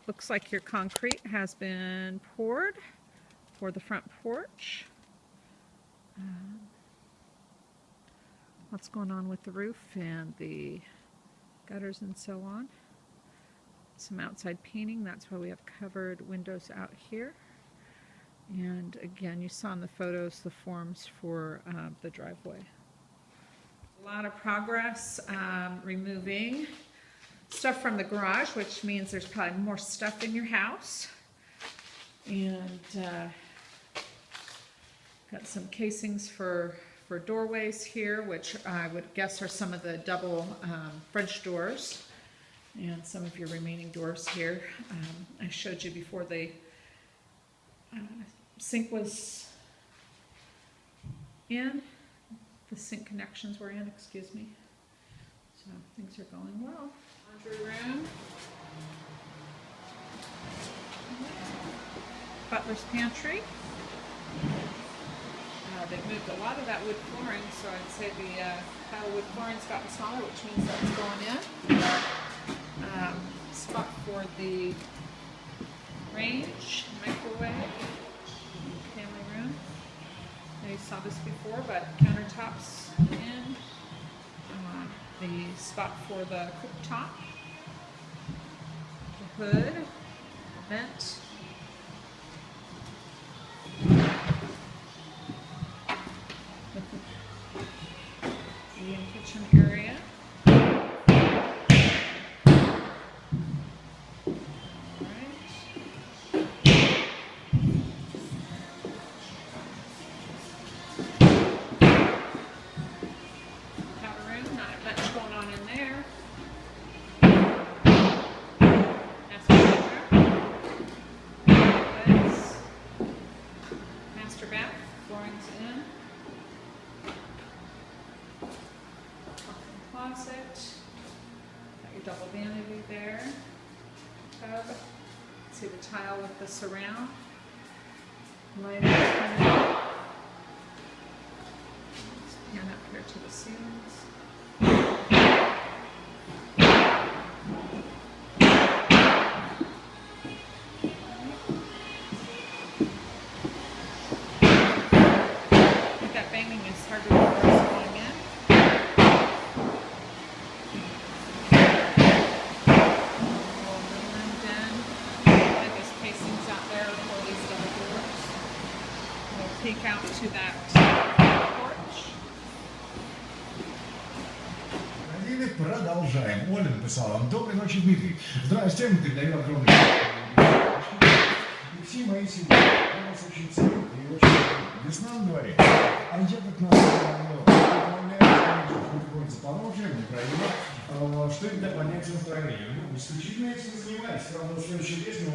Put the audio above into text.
Looks like your concrete has been poured for the front porch. What's going on with the roof and the gutters and so on. Some outside painting, that's why we have covered windows out here. And again, you saw in the photos the forms for the driveway. A lot of progress removing stuff from the garage, which means there's probably more stuff in your house. And got some casings for doorways here, which I would guess are some of the double French doors. And some of your remaining doors here. I showed you before the sink was in. The sink connections were in, excuse me. So things are going well. Laundry room. Butler's pantry. They've moved a lot of that wood flooring, so I'd say the tile wood flooring's gotten smaller, which means that's going in. Spot for the range, microwave, family room. Now you saw this before, but countertops in. The spot for the cooktop, the hood, the vent. The kitchen area. Closet, got your double vanity there, tub, see the tile with the surround, light pan up here to the ceilings. I think that banging is hard to reverse going in. Peek out to that porch. Продолжаем. Оля написала: доброй ночи, Дмитрий. Здравствуйте, мы передаем огромное и все мои семьи. Я вас очень ценю и очень весна на дворе. А я как нас находится Поволжье, Украина, что это для поднятия настроения. Исключительно этим занимаюсь. Правда, в следующей песне